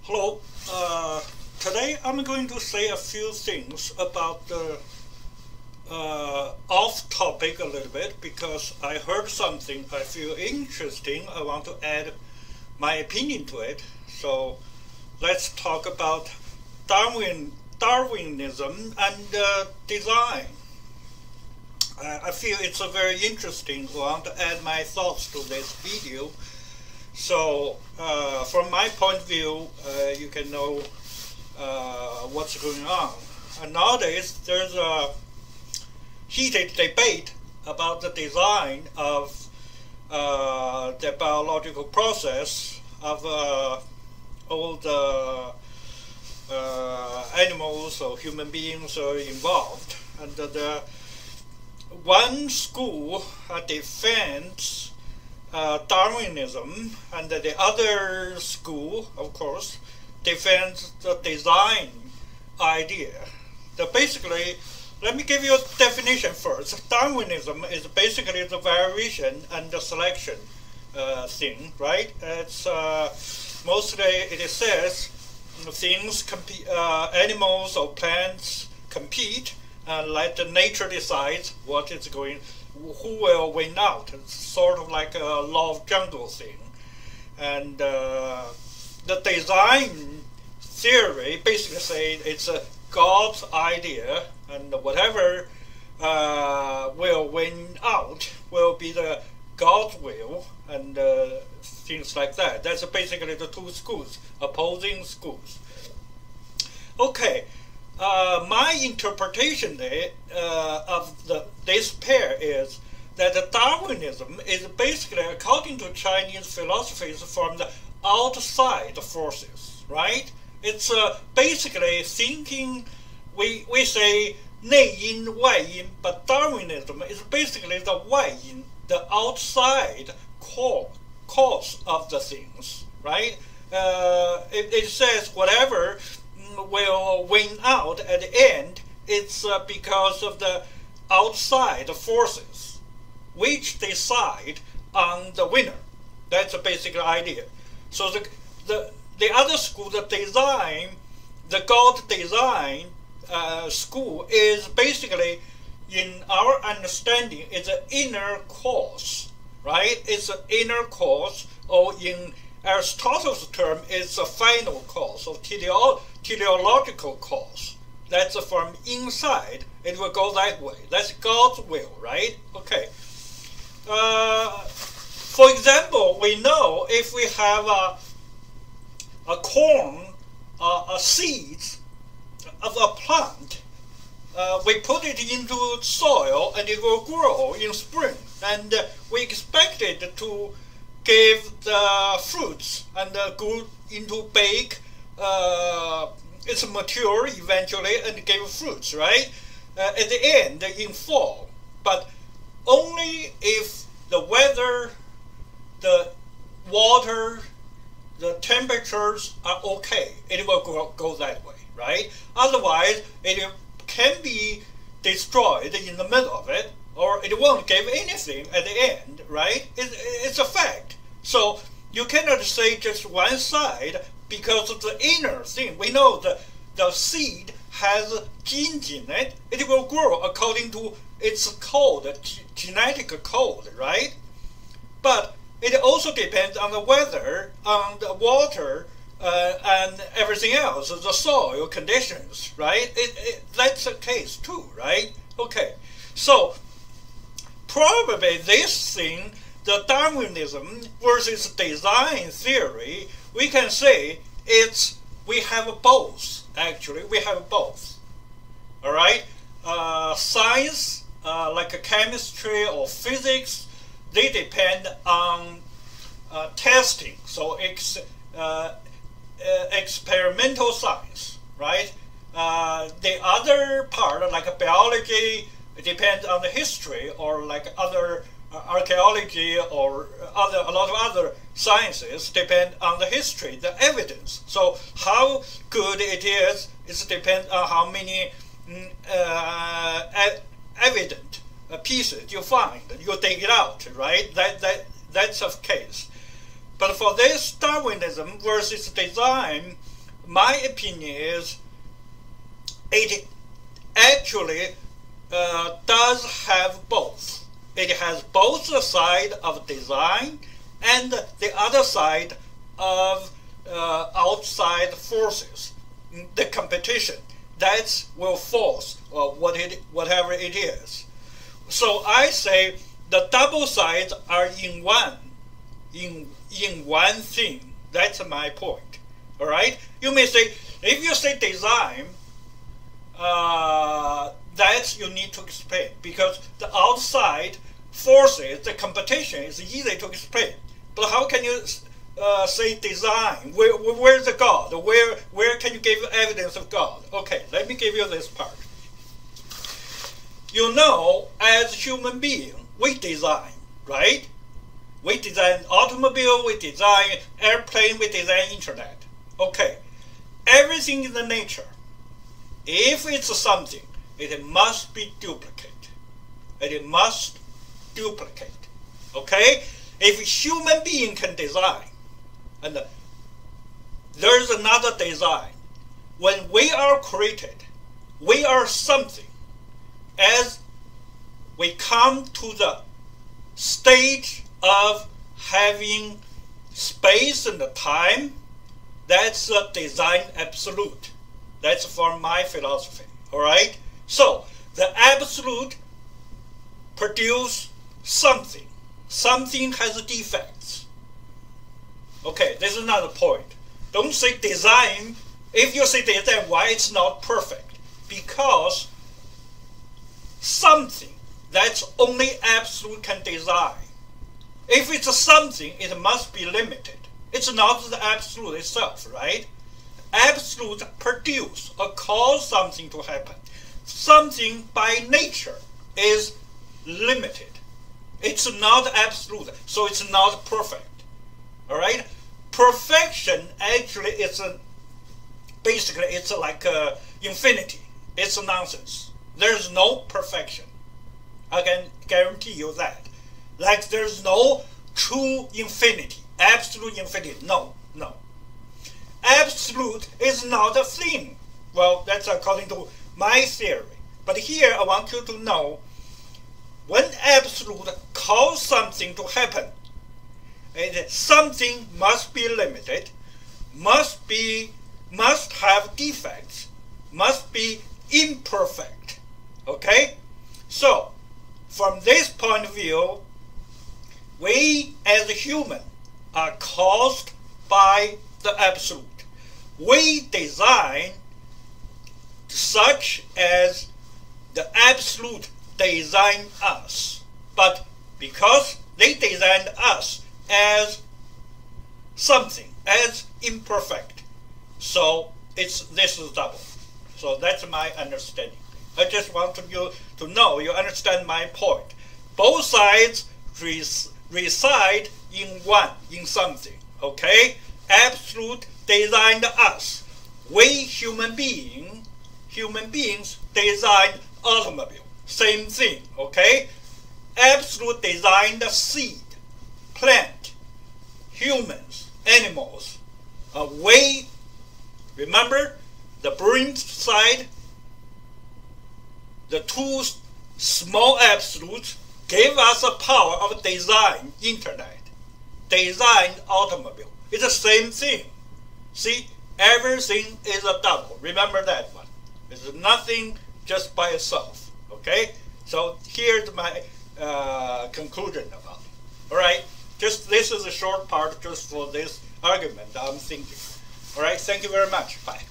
Hello. Today I'm going to say a few things about the off topic a little bit because I heard something I feel interesting. I want to add my opinion to it. So let's talk about Darwinism and design. I feel it's a very interesting. I want to add my thoughts to this video. So, from my point of view, you can know what's going on. And nowadays, there's a heated debate about the design of the biological process of all the animals or human beings are involved. And the one school defends Darwinism, and the other school, of course, defends the design idea. Basically, let me give you a definition first. Darwinism is basically the variation and the selection thing, right? It's mostly it says things compete, animals or plants compete, and let the nature decides what is going. Who will win out? It's sort of like a law of jungle thing. And the design theory basically say it's a God's idea, and whatever will win out will be the God's will, and things like that. That's basically the two schools, opposing schools. Okay. My interpretation of this pair is that Darwinism is basically, according to Chinese philosophies, from the outside forces, right? It's basically thinking, we say 内因外因, but Darwinism is basically the 外因, the outside cause of the things, right? It says whatever will win out at the end, it's because of the outside forces which decide on the winner. That's the basic idea. So the other school, the God design school, is basically, in our understanding, is an inner cause, right? It's an inner cause, or in Aristotle's term, it's a final cause, or teleological cause. That's from inside. It will go that way. That's God's will, right? Okay. For example, we know if we have a corn, a seeds of a plant, we put it into soil and it will grow in spring, and we expect it to give the fruits and go into bake. It's mature eventually and give fruits, right? At the end, in fall. But only if the weather, the water, the temperatures are okay, it will go that way, right? Otherwise, it can be destroyed in the middle of it, or it won't give anything at the end, right? It's a fact. So you cannot say just one side, because of the inner thing. We know the seed has genes in it. It will grow according to its code, genetic code, right? But it also depends on the weather, on the water, and everything else, the soil conditions, right? That's the case too, right? Okay, so probably this thing, the Darwinism versus design theory, we can say we have both. Actually, we have both. All right, science, like chemistry or physics, they depend on testing. So experimental science, right? The other part, like biology, it depends on the history, or like other archaeology or a lot of other sciences depend on the history, the evidence. So how good it is, it depends on how many evident pieces you find. You dig it out, right? That's the case. But for this Darwinism versus design, my opinion is it actually does have both. It has both the side of design and the other side of outside forces, the competition that will force or whatever it is. So I say the double sides are in one thing. That's my point. All right. You may say, if you say design, that you need to explain, because the outside forces, the competition is easy to explain. But how can you say design? Where's the God? Where can you give evidence of God? Okay, let me give you this part. You know, as human beings, we design, right? We design automobile, we design airplane, we design internet. Okay, everything in the nature, if it's something, it must be duplicated. It must duplicate. Okay? If a human being can design, and there's another design, when we are created, we are something. As we come to the stage of having space and time, that's a design absolute. That's from my philosophy. All right? So the absolute produce something. Something has defects. Okay, this is another point. Don't say design. If you say design, why it's not perfect? Because something that's only absolute can design. If it's a something, it must be limited. It's not the absolute itself, right? Absolute produce or cause something to happen. Something by nature is limited. It's not absolute, so it's not perfect. All right? Perfection actually is basically it's like infinity. It's nonsense. There's no perfection. I can guarantee you that. Like there's no true infinity, absolute infinity. No, no. Absolute is not a thing. Well, that's according to my theory. But here I want you to know, when absolute cause something to happen, something must be limited, must have defects, must be imperfect. Okay? So, from this point of view, we as a human are caused by the absolute. We design such as the absolute designed us. But because they designed us as something, as imperfect, so this is double. So that's my understanding. I just want you to know, you understand my point. Both sides reside in something, okay? Absolute designed us. We human beings design automobile. Same thing, okay? Absolute designed seed, plant, humans, animals. We, remember, the brain side, the two small absolutes gave us a power of design internet, design automobile. It's the same thing. See, everything is a double. Remember that one. It's nothing just by itself. Okay? So here's my conclusion about it. All right? Just this is a short part just for this argument I'm thinking. All right? Thank you very much. Bye.